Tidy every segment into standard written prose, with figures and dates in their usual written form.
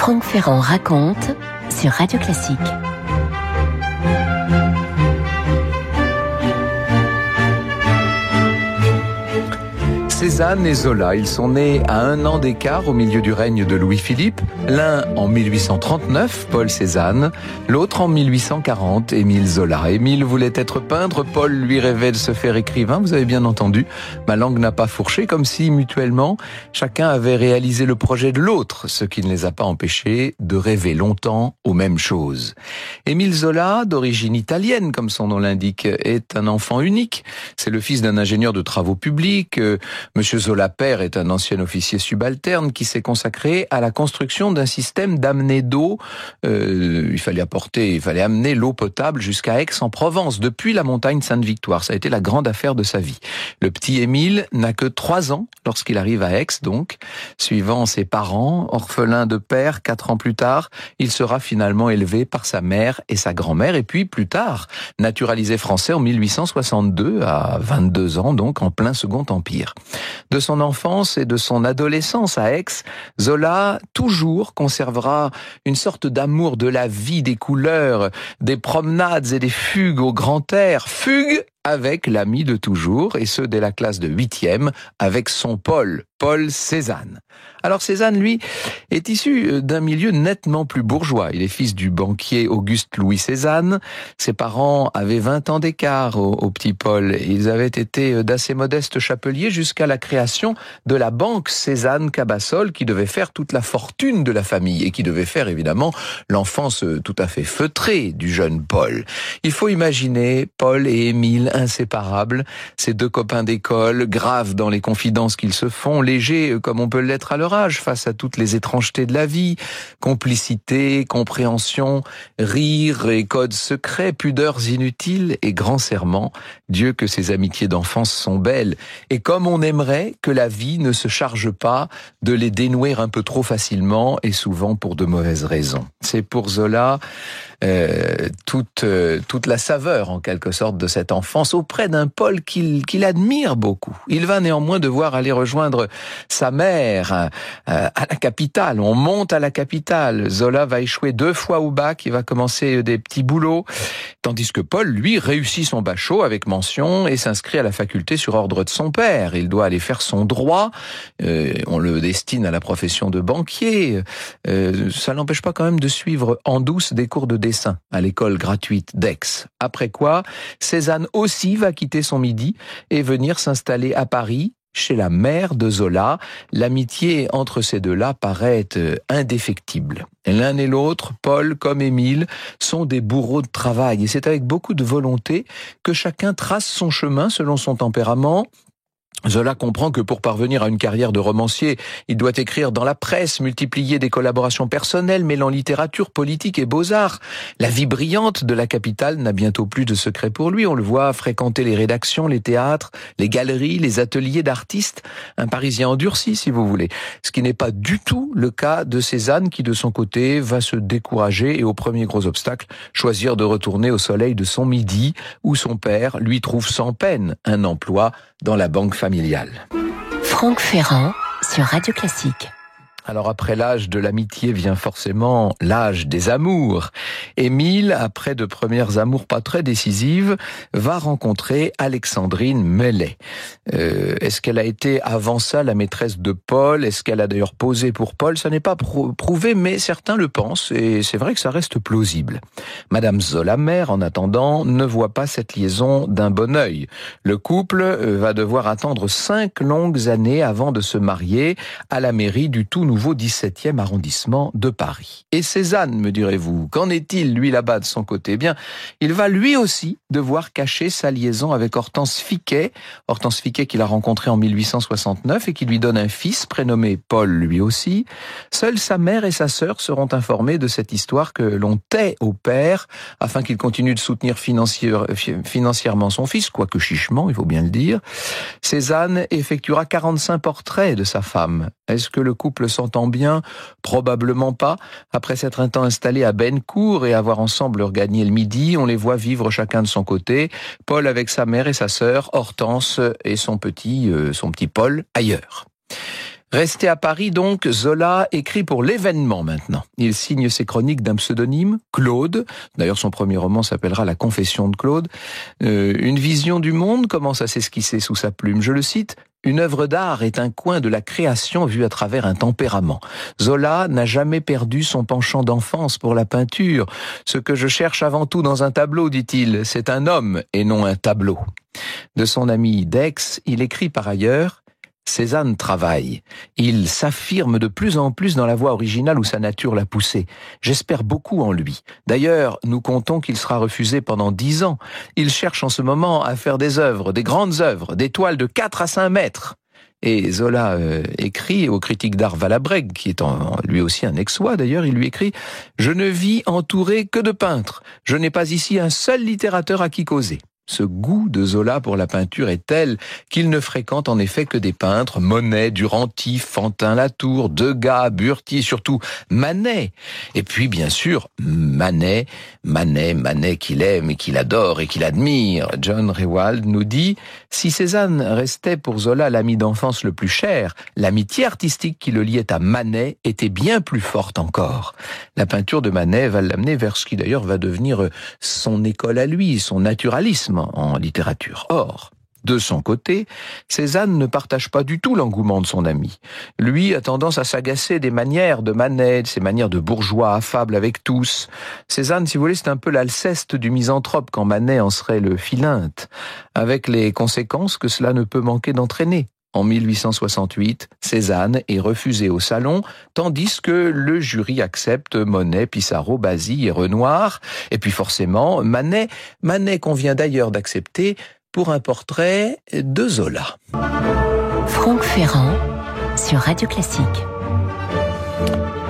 Franck Ferrand raconte sur Radio Classique. Cézanne et Zola, ils sont nés à 1 an d'écart au milieu du règne de Louis-Philippe, l'un en 1839, Paul Cézanne, l'autre en 1840, Émile Zola. Émile voulait être peintre, Paul lui rêvait de se faire écrivain, vous avez bien entendu, ma langue n'a pas fourché, comme si mutuellement, chacun avait réalisé le projet de l'autre, ce qui ne les a pas empêchés de rêver longtemps aux mêmes choses. Émile Zola, d'origine italienne, comme son nom l'indique, est un enfant unique. C'est le fils d'un ingénieur de travaux publics. Monsieur Zola père est un ancien officier subalterne qui s'est consacré à la construction d'un système d'amener d'eau. Il fallait amener l'eau potable jusqu'à Aix-en-Provence, depuis la montagne Sainte-Victoire. Ça a été la grande affaire de sa vie. Le petit Émile n'a que 3 ans lorsqu'il arrive à Aix, donc. Suivant ses parents, orphelin de père, 4 ans plus tard, il sera finalement élevé par sa mère et sa grand-mère, et puis plus tard, naturalisé français en 1862, à 22 ans, donc en plein Second Empire. De son enfance et de son adolescence à Aix, Zola toujours conservera une sorte d'amour de la vie, des couleurs, des promenades et des fugues au grand air. Fugues avec l'ami de toujours, et ce dès la classe de 8e, avec son Paul Cézanne. Alors Cézanne, lui, est issu d'un milieu nettement plus bourgeois. Il est fils du banquier Auguste-Louis Cézanne. Ses parents avaient 20 ans d'écart au petit Paul. Ils avaient été d'assez modestes chapeliers jusqu'à la création de la banque Cézanne-Cabassol, qui devait faire toute la fortune de la famille et qui devait faire évidemment l'enfance tout à fait feutrée du jeune Paul. Il faut imaginer Paul et Émile inséparables, ces 2 copains d'école, graves dans les confidences qu'ils se font, légers comme on peut l'être à leur âge face à toutes les étrangetés de la vie, complicité, compréhension, rire et codes secrets, pudeurs inutiles et grands serments. Dieu que ces amitiés d'enfance sont belles, et comme on aimerait que la vie ne se charge pas de les dénouer un peu trop facilement et souvent pour de mauvaises raisons. C'est pour Zola toute la saveur en quelque sorte de cette enfance auprès d'un Paul qu'il admire beaucoup. Il va néanmoins devoir aller rejoindre sa mère à la capitale. On monte à la capitale. Zola va échouer 2 fois au bac, il va commencer des petits boulots, tandis que Paul, lui, réussit son bachot avec mention et s'inscrit à la faculté sur ordre de son père. Il doit aller faire son droit, on le destine à la profession de banquier. Ça n'empêche pas quand même de suivre en douce des cours de dessin à l'école gratuite d'Aix. Après quoi, Cézanne aussi va quitter son Midi et venir s'installer à Paris, chez la mère de Zola. L'amitié entre ces deux-là paraît indéfectible. L'un et l'autre, Paul comme Émile, sont des bourreaux de travail. Et c'est avec beaucoup de volonté que chacun trace son chemin selon son tempérament. Zola comprend que pour parvenir à une carrière de romancier, il doit écrire dans la presse, multiplier des collaborations personnelles mêlant littérature, politique et beaux-arts. La vie brillante de la capitale n'a bientôt plus de secret pour lui. On le voit fréquenter les rédactions, les théâtres, les galeries, les ateliers d'artistes. Un Parisien endurci, si vous voulez. Ce qui n'est pas du tout le cas de Cézanne, qui de son côté va se décourager et au premier gros obstacle, choisir de retourner au soleil de son Midi, où son père lui trouve sans peine un emploi dans la banque familiale. Franck Ferrand sur Radio Classique. Alors après l'âge de l'amitié vient forcément l'âge des amours. Émile, après de premières amours pas très décisives, va rencontrer Alexandrine Mellet. Est-ce qu'elle a été avant ça la maîtresse de Paul? Est-ce qu'elle a d'ailleurs posé pour Paul? Ça n'est pas prouvé, mais certains le pensent, et c'est vrai que ça reste plausible. Madame Zola mère, en attendant, ne voit pas cette liaison d'un bon œil. Le couple va devoir attendre 5 longues années avant de se marier à la mairie du tout nouveau 17e arrondissement de Paris. Et Cézanne, me direz-vous, qu'en est-il, lui, là-bas, de son côté? Eh bien, il va lui aussi devoir cacher sa liaison avec Hortense Fiquet qu'il a rencontré en 1869 et qui lui donne un fils prénommé Paul lui aussi. Seules sa mère et sa sœur seront informées de cette histoire que l'on tait au père afin qu'il continue de soutenir financièrement son fils, quoique chichement, il faut bien le dire. Cézanne effectuera 45 portraits de sa femme. Est-ce que le couple s'entend bien? Probablement pas. Après s'être un temps installé à Bennecourt et avoir ensemble regagné le Midi, on les voit vivre chacun de son côté. Paul avec sa mère et sa sœur, Hortense et son petit Paul ailleurs. Resté à Paris donc, Zola écrit pour l'Événement maintenant. Il signe ses chroniques d'un pseudonyme, Claude. D'ailleurs, son premier roman s'appellera La Confession de Claude. Une vision du monde commence à s'esquisser sous sa plume. Je le cite, « Une œuvre d'art est un coin de la création vu à travers un tempérament. Zola n'a jamais perdu son penchant d'enfance pour la peinture. Ce que je cherche avant tout dans un tableau, dit-il, c'est un homme et non un tableau. » De son ami Dex, il écrit par ailleurs « Cézanne travaille. Il s'affirme de plus en plus dans la voie originale où sa nature l'a poussé. J'espère beaucoup en lui. D'ailleurs, nous comptons qu'il sera refusé pendant 10 ans. Il cherche en ce moment à faire des œuvres, des grandes œuvres, des toiles de 4 à 5 mètres. » Et Zola écrit au critique d'art Valabrègue, qui est lui aussi un Aixois d'ailleurs, il lui écrit « Je ne vis entouré que de peintres. Je n'ai pas ici un seul littérateur à qui causer. » Ce goût de Zola pour la peinture est tel qu'il ne fréquente en effet que des peintres, Monet, Duranty, Fantin-Latour, Degas, Burti et surtout Manet. Et puis bien sûr, Manet qu'il aime et qu'il adore et qu'il admire. John Rewald nous dit « Si Cézanne restait pour Zola l'ami d'enfance le plus cher, l'amitié artistique qui le liait à Manet était bien plus forte encore. » La peinture de Manet va l'amener vers ce qui d'ailleurs va devenir son école à lui, son naturalisme en littérature. Or, de son côté, Cézanne ne partage pas du tout l'engouement de son ami. Lui a tendance à s'agacer des manières de Manet, de ses manières de bourgeois affable avec tous. Cézanne, si vous voulez, c'est un peu l'Alceste du misanthrope quand Manet en serait le Philinte, avec les conséquences que cela ne peut manquer d'entraîner. En 1868, Cézanne est refusé au Salon, tandis que le jury accepte Monet, Pissarro, Basile et Renoir. Et puis forcément, Manet qu'on vient d'ailleurs d'accepter pour un portrait de Zola. Franck Ferrand sur Radio Classique.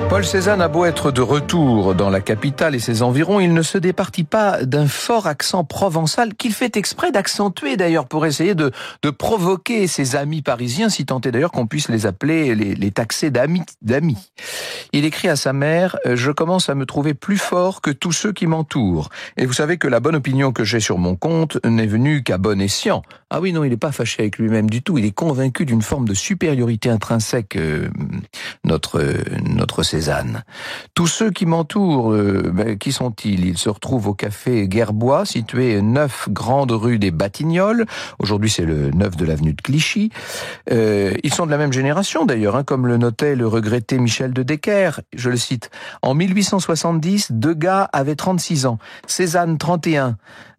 Paul Cézanne a beau être de retour dans la capitale et ses environs, il ne se départit pas d'un fort accent provençal qu'il fait exprès d'accentuer d'ailleurs pour essayer de provoquer ses amis parisiens, si tant est d'ailleurs qu'on puisse les appeler, les taxer d'amis. Il écrit à sa mère « Je commence à me trouver plus fort que tous ceux qui m'entourent. Et vous savez que la bonne opinion que j'ai sur mon compte n'est venue qu'à bon escient. » Ah oui, non, il n'est pas fâché avec lui-même du tout. Il est convaincu d'une forme de supériorité intrinsèque, notre Cézanne. Tous ceux qui m'entourent, qui sont-ils? Ils se retrouvent au café Guerbois, situé 9 Grande Rue des Batignolles. Aujourd'hui, c'est le 9 de l'avenue de Clichy. Ils sont de la même génération, d'ailleurs, comme le notait le regretté Michel de Decker. Je le cite. En 1870, Degas avait 36 ans. Cézanne, 31.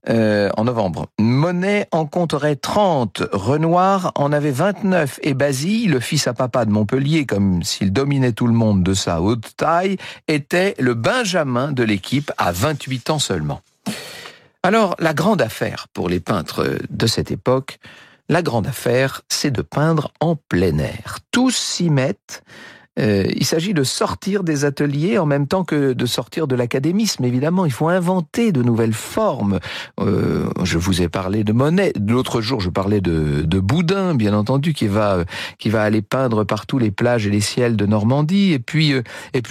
En novembre. Monet en compterait 30, Renoir en avait 29 et Basile, le fils à papa de Montpellier, comme s'il dominait tout le monde de sa haute taille, était le Benjamin de l'équipe à 28 ans seulement. Alors, la grande affaire pour les peintres de cette époque, la grande affaire, c'est de peindre en plein air. Tous s'y mettent. Il s'agit de sortir des ateliers en même temps que de sortir de l'académisme, évidemment. Il faut inventer de nouvelles formes. Je vous ai parlé de Monet. L'autre jour, je parlais de Boudin, bien entendu, qui va aller peindre partout les plages et les ciels de Normandie. Et puis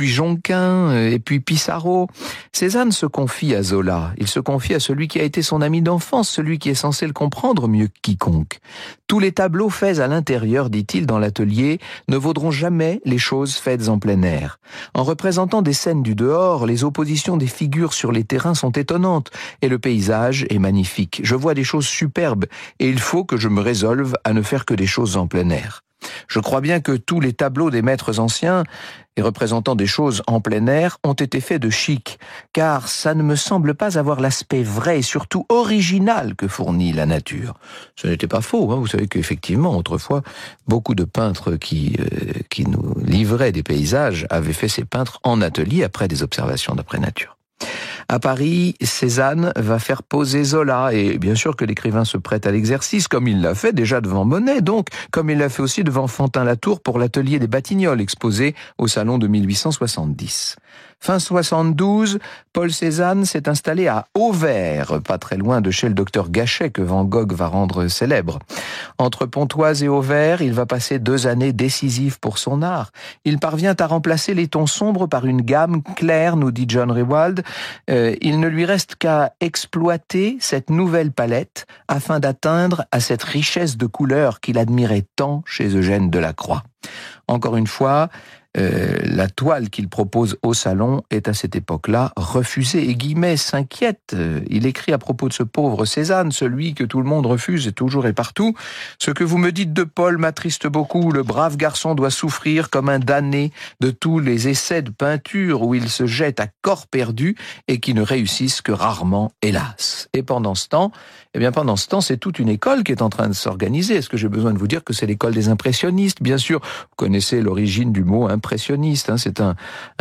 Jonquin, et puis Pissarro. Cézanne se confie à Zola. Il se confie à celui qui a été son ami d'enfance, celui qui est censé le comprendre mieux que quiconque. Tous les tableaux faits à l'intérieur, dit-il dans l'atelier, ne vaudront jamais les choses faites en plein air. En représentant des scènes du dehors, les oppositions des figures sur les terrains sont étonnantes et le paysage est magnifique. Je vois des choses superbes et il faut que je me résolve à ne faire que des choses en plein air. Je crois bien que tous les tableaux des maîtres anciens et représentant des choses en plein air ont été faits de chic, car ça ne me semble pas avoir l'aspect vrai et surtout original que fournit la nature. Ce n'était pas faux, vous savez qu'effectivement, autrefois, beaucoup de peintres qui nous livraient des paysages avaient fait ces peintres en atelier après des observations d'après nature. À Paris, Cézanne va faire poser Zola, et bien sûr que l'écrivain se prête à l'exercice, comme il l'a fait déjà devant Monet, donc, comme il l'a fait aussi devant Fantin-Latour pour l'atelier des Batignolles, exposé au Salon de 1870. Fin 72, Paul Cézanne s'est installé à Auvers, pas très loin de chez le docteur Gachet que Van Gogh va rendre célèbre. Entre Pontoise et Auvers, il va passer 2 années décisives pour son art. Il parvient à remplacer les tons sombres par une gamme claire, nous dit John Rewald. Il ne lui reste qu'à exploiter cette nouvelle palette afin d'atteindre à cette richesse de couleurs qu'il admirait tant chez Eugène Delacroix. Encore une fois, la toile qu'il propose au salon est à cette époque-là refusée. Et Guimet s'inquiète. Il écrit à propos de ce pauvre Cézanne, celui que tout le monde refuse et toujours et partout. Ce que vous me dites de Paul m'attriste beaucoup. Le brave garçon doit souffrir comme un damné de tous les essais de peinture où il se jette à corps perdu et qui ne réussissent que rarement, hélas. Et pendant ce temps, c'est toute une école qui est en train de s'organiser. Est-ce que j'ai besoin de vous dire que c'est l'école des impressionnistes? Bien sûr, vous connaissez l'origine du mot impressionniste. C'est un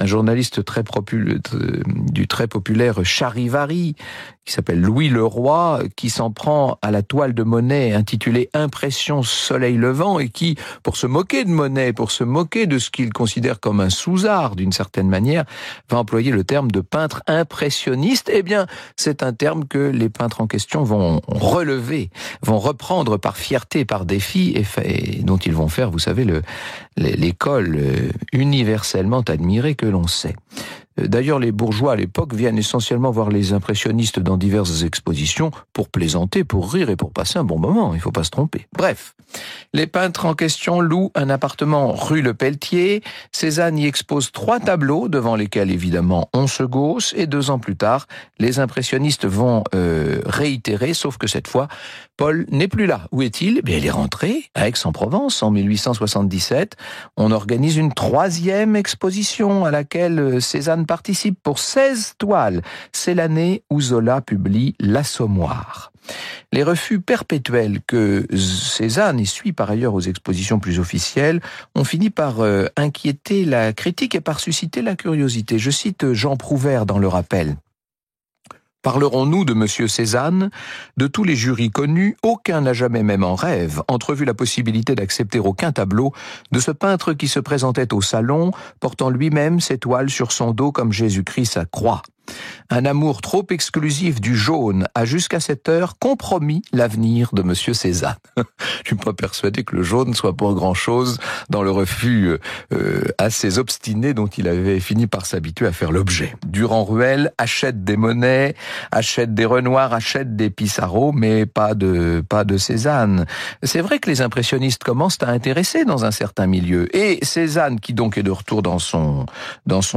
journaliste du très populaire Charivari, qui s'appelle Louis Leroy, qui s'en prend à la toile de Monet intitulée Impression soleil levant et qui, pour se moquer de Monet, pour se moquer de ce qu'il considère comme un sous-art d'une certaine manière, va employer le terme de peintre impressionniste. Eh bien, c'est un terme que les peintres en question vont relever, vont reprendre par fierté, par défi et dont ils vont faire, vous savez, l'école universellement admirée que l'on sait. D'ailleurs, les bourgeois à l'époque viennent essentiellement voir les impressionnistes dans diverses expositions pour plaisanter, pour rire et pour passer un bon moment. Il ne faut pas se tromper. Bref, les peintres en question louent un appartement rue Le Pelletier. Cézanne y expose 3 tableaux devant lesquels, évidemment, on se gausse. Et 2 ans plus tard, les impressionnistes vont réitérer, sauf que cette fois, Paul n'est plus là. Où est-il? Il est rentré à Aix-en-Provence en 1877. On organise une 3e exposition à laquelle Cézanne participe pour 16 toiles. C'est l'année où Zola publie L'Assommoir. Les refus perpétuels que Cézanne essuie par ailleurs aux expositions plus officielles ont fini par inquiéter la critique et par susciter la curiosité. Je cite Jean Prouvaire dans Le Rappel. Parlerons-nous de Monsieur Cézanne? De tous les jurys connus, aucun n'a jamais, même en rêve, entrevu la possibilité d'accepter aucun tableau de ce peintre qui se présentait au salon, portant lui-même ses toiles sur son dos comme Jésus-Christ sa croix. Un amour trop exclusif du jaune a jusqu'à cette heure compromis l'avenir de Monsieur Cézanne. Je suis pas persuadé que le jaune soit pour grand-chose dans le refus assez obstiné dont il avait fini par s'habituer à faire l'objet. Durand-Ruel achète des Monet, achète des Renoir, achète des Pissarro, mais pas de Cézanne. C'est vrai que les impressionnistes commencent à intéresser dans un certain milieu. Et Cézanne, qui donc est de retour dans son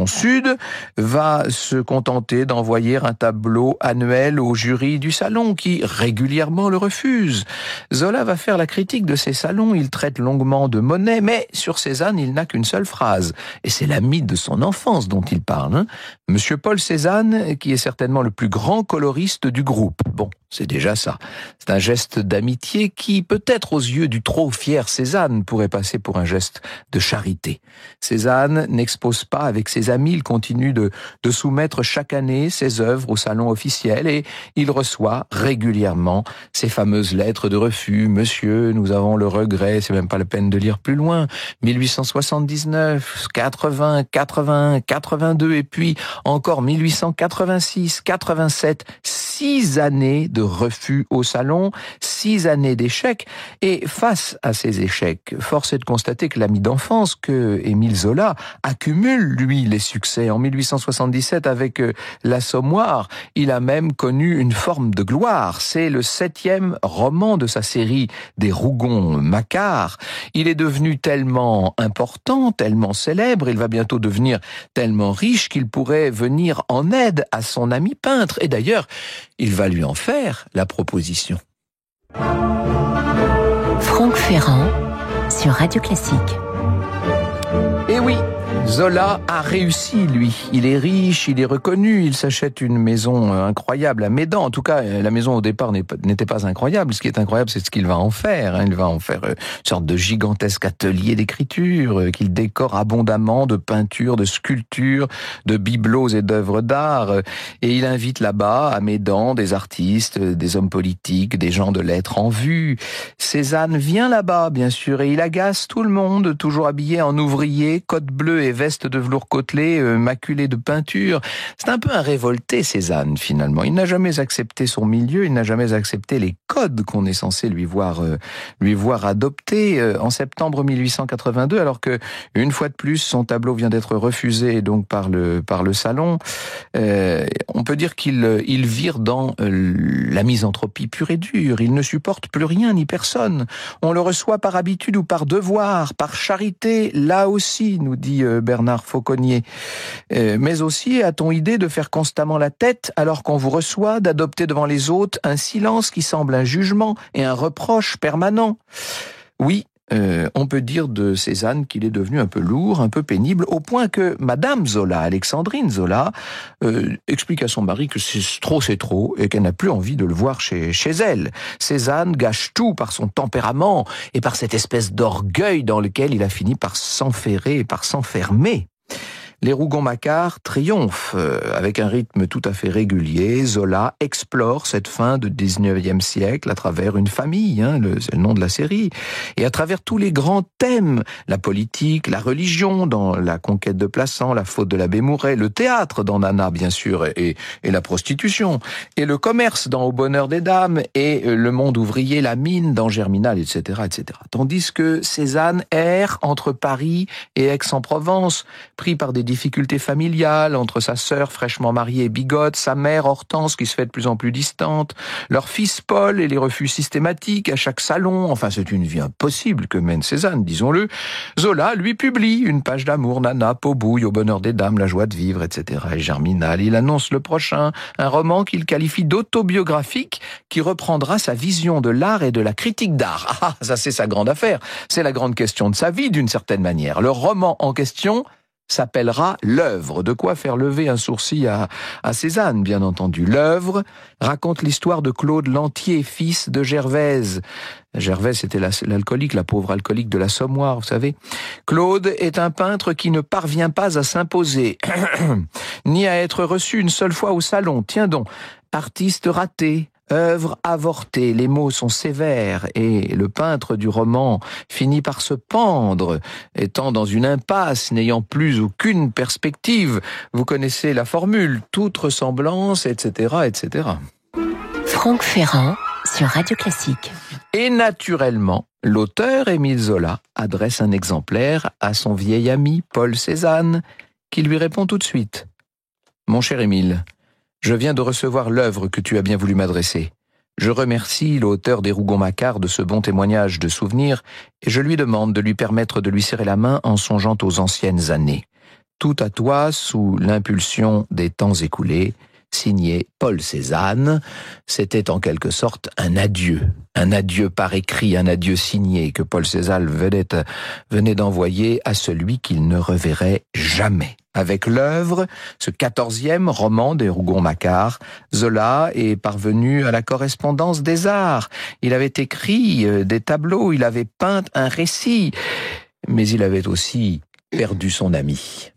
sud, va se contenter d'envoyer un tableau annuel au jury du salon qui régulièrement le refuse. Zola va faire la critique de ces salons, il traite longuement de Monet, mais sur Cézanne, il n'a qu'une seule phrase. Et c'est l'ami de son enfance dont il parle. Monsieur Paul Cézanne, qui est certainement le plus grand coloriste du groupe. Bon, c'est déjà ça. C'est un geste d'amitié qui, peut-être aux yeux du trop fier Cézanne, pourrait passer pour un geste de charité. Cézanne n'expose pas avec ses amis, il continue de soumettre chaque année ses œuvres au salon officiel et il reçoit régulièrement ces fameuses lettres de refus. Monsieur, nous avons le regret, c'est même pas la peine de lire plus loin. 1879, 80, 81, 82 et puis encore 1886, 87, 6 années de refus au salon, 6 années d'échecs. Et face à ces échecs, force est de constater que l'ami d'enfance, que Émile Zola, accumule, lui, les succès. En 1877, avec L'Assommoir, il a même connu une forme de gloire. C'est le 7e roman de sa série des Rougon-Macquart. Il est devenu tellement important, tellement célèbre, il va bientôt devenir tellement riche qu'il pourrait venir en aide à son ami peintre. Et d'ailleurs, il va lui en faire la proposition. Franck Ferrand sur Radio Classique. Et oui, Zola a réussi, lui. Il est riche, il est reconnu, il s'achète une maison incroyable à Médan. En tout cas, la maison au départ n'était pas incroyable. Ce qui est incroyable, c'est ce qu'il va en faire. Il va en faire une sorte de gigantesque atelier d'écriture qu'il décore abondamment de peintures, de sculptures, de bibelots et d'œuvres d'art. Et il invite là-bas, à Médan, des artistes, des hommes politiques, des gens de lettres en vue. Cézanne vient là-bas, bien sûr, et il agace tout le monde, toujours habillé en ouvrier, cotte bleue et et veste de velours côtelé maculée de peinture. C'est un peu un révolté, Cézanne, finalement. Il n'a jamais accepté son milieu, il n'a jamais accepté les codes qu'on est censé lui voir adopter. En septembre 1882, alors que, une fois de plus, son tableau vient d'être refusé donc par le salon, on peut dire qu'il vire dans la misanthropie pure et dure. Il ne supporte plus rien ni personne. On le reçoit par habitude ou par devoir, par charité, là aussi, nous dit Bernard Fauconnier. Mais aussi, a-t-on idée de faire constamment la tête alors qu'on vous reçoit, d'adopter devant les autres un silence qui semble un jugement et un reproche permanent? Oui, on peut dire de Cézanne qu'il est devenu un peu lourd, un peu pénible, au point que Madame Zola, Alexandrine Zola, explique à son mari que c'est trop, et qu'elle n'a plus envie de le voir chez elle. Cézanne gâche tout par son tempérament et par cette espèce d'orgueil dans lequel il a fini par s'enferrer et par s'enfermer. Les Rougon-Macquart triomphent. Avec un rythme tout à fait régulier, Zola explore cette fin du 19e siècle à travers une famille, c'est le nom de la série, et à travers tous les grands thèmes, la politique, la religion dans La conquête de Plassans, La faute de l'abbé Mouret, le théâtre dans Nana bien sûr, et la prostitution, et le commerce dans Au bonheur des dames, et le monde ouvrier, la mine dans Germinal, etc., etc. Tandis que Cézanne erre entre Paris et Aix-en-Provence, pris par des difficultés familiales entre sa sœur fraîchement mariée et bigote, sa mère Hortense qui se fait de plus en plus distante, leur fils Paul et les refus systématiques à chaque salon. Enfin, c'est une vie impossible que mène Cézanne, disons-le. Zola, lui, publie une page d'amour, Nana, Pot-Bouille, Au bonheur des dames, La joie de vivre, etc. Et Germinal. Il annonce le prochain, un roman qu'il qualifie d'autobiographique qui reprendra sa vision de l'art et de la critique d'art. Ah, ça c'est sa grande affaire. C'est la grande question de sa vie d'une certaine manière. Le roman en question s'appellera L'œuvre. De quoi faire lever un sourcil à Cézanne, bien entendu. L'œuvre raconte l'histoire de Claude Lantier, fils de Gervaise. Gervaise, c'était l'alcoolique, la pauvre alcoolique de l'Assommoir, vous savez. Claude est un peintre qui ne parvient pas à s'imposer, ni à être reçu une seule fois au salon. Tiens donc, artiste raté, œuvre avortée, les mots sont sévères et le peintre du roman finit par se pendre, étant dans une impasse, n'ayant plus aucune perspective. Vous connaissez la formule, toute ressemblance, etc., etc. Franck Ferrand sur Radio Classique. Et naturellement, l'auteur Émile Zola adresse un exemplaire à son vieil ami Paul Cézanne, qui lui répond tout de suite. « Mon cher Émile, je viens de recevoir l'œuvre que tu as bien voulu m'adresser. Je remercie l'auteur des Rougon-Macquart de ce bon témoignage de souvenirs et je lui demande de lui permettre de lui serrer la main en songeant aux anciennes années. Tout à toi sous l'impulsion des temps écoulés, signé Paul Cézanne. » C'était en quelque sorte un adieu par écrit, un adieu signé que Paul Cézanne venait d'envoyer à celui qu'il ne reverrait jamais. Avec l'œuvre, ce 14e roman des Rougon-Macquart, Zola est parvenu à la correspondance des arts. Il avait écrit des tableaux, il avait peint un récit, mais il avait aussi perdu son ami.